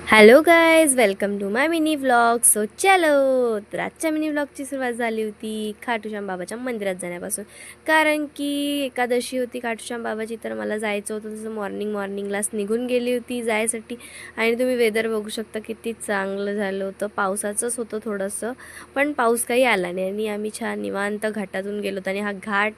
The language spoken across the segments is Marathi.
Hello guys, welcome to my mini vlog. So चलो, तर आजच्या मिनी व्लॉगची सुरुवात झाली होती खाटूश्याम बाबाच्या मंदिरात जाण्यापासून. कारण की एकादशी होती खाटूश्याम बाबाची, तर मला जायचं होतं. तसं मॉर्निंगलाच निघून गेली होती जायसाठी. आणि तुम्ही वेदर बघू शकता किती चांगलं झालं होतं. पावसाचंच होतं थोडंसं, पण पाऊस काही आला नाही आणि आम्ही छान निवांत घाटातून गेलो होतो. आणि हा घाट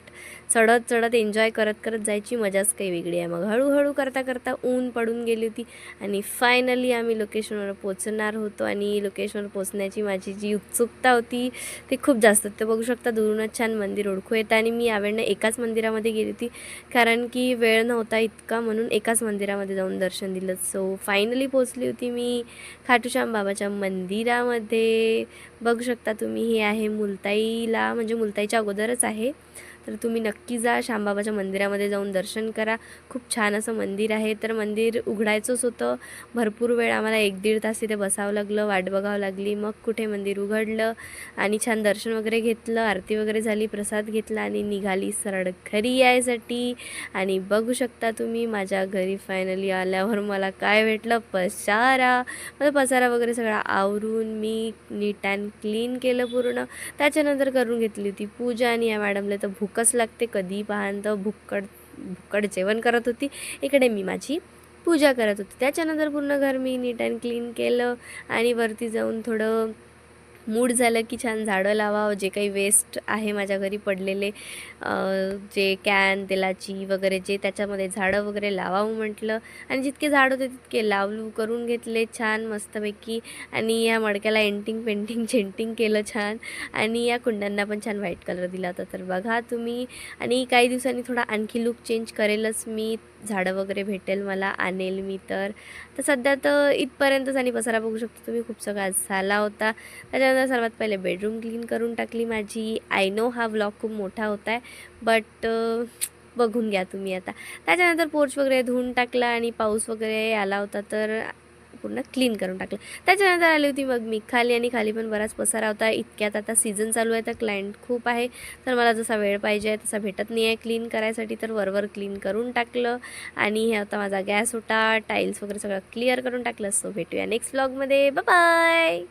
चढत एन्जॉय करत जायची मजाच काही वेगळी आहे. मग हळूहळू करता ऊन पडून गेली होती आणि फायनली आम्ही लोकेशनवर पोचणार होतो. आणि लोकेशनवर पोचण्याची माझी जी उत्सुकता होती ती खूप जास्त. ते बघू शकता, दुरूनच छान मंदिर ओळखू येतं. आणि मी यावेळेला एकाच मंदिरामध्ये गेली होती, कारण की वेळ नव्हता इतका, म्हणून एकाच मंदिरामध्ये जाऊन दर्शन दिलं. सो फायनली पोचली होती मी खाटूश्याम बाबाच्या मंदिरामध्ये. बघू शकता तुम्ही, हे आहे मुलताईला, म्हणजे मुलताईच्या अगोदरच आहे. तर तुम्ही नक्की जा, श्यामबाबाच्या मंदिरामध्ये जाऊन दर्शन करा. खूप छान असं मंदिर आहे. तर मंदिर उघडायचंच होतं. भरपूर वेळ आम्हाला 1-1.5 तास तिथे बसावं लागलं, वाट बघावं लागली. मग कुठे मंदिर उघडलं आणि छान दर्शन वगैरे घेतलं, आरती वगैरे झाली, प्रसाद घेतला आणि निघाली सरळ घरी यायसाठी. आणि बघू शकता तुम्ही, माझ्या घरी फायनली आल्यावर मला काय भेटलं, पसारा. माझा पसारा वगैरे सगळा आवरून मी नीट अँड क्लीन केलं पूर्ण. त्याच्यानंतर करून घेतली होती पूजा. आणि या मॅडमला तर भूकच लागते, कधी पाहान तर भुक्कड जेवण करत होती, इकडे मी माझी पूजा करत होती. त्याच्यानंतर पूर्ण घर मी नीट अँड क्लीन केलं आणि वरती जाऊन थोडं मूड झालं की छान झाडं लावावं. जे काही वेस्ट आहे माझ्या घरी पडलेले, जे कॅन तेलाची वगैरे, जे त्याच्यामध्ये झाडं वगैरे लावावं म्हटलं. आणि जितके झाड होते तितके लावलू करून घेतले छान मस्तपैकी. आणि या मडक्याला पेंटिंग चेंटिंग केलं छान. आणि या कुंडांना पण छान व्हाईट कलर दिला होता. तर बघा तुम्ही. आणि काही दिवसांनी थोडा आणखी लुक चेंज करेलच मी. झाडं वगैरे भेटेल मला, आणेल मी. तर सध्या तर इथपर्यंतच. आणि पसारा बघू शकता तुम्ही, खूप सगळा झाला होता. त्याच्यानंतर सर्वात पहिले बेडरूम क्लीन करून टाकली माझी. आय नो हा व्लॉग खूप मोठा होता आहे, बट बघून घ्या तुम्ही आता. त्याच्यानंतर पोर्च वगैरे धुवून टाकला आणि पाऊस वगैरे आला होता तर पूर्ण क्लीन करून टाकलं. त्याच्यानंतर आली होती मग मी खाली. आणि खाली पण बराच पसारा होता. इतक्यात आता सीझन चालू आहे तर क्लायंट खूप आहे, तर मला जसा वेळ पाहिजे तसा भेटत नाही आहे क्लीन करायसाठी. तर वरवर क्लीन करून टाकलं. आणि हे होता माझा गॅस होता, टाईल्स वगैरे सगळं क्लिअर करून टाकलं. सो भेटूया नेक्स्ट व्लॉगमध्ये. बाय.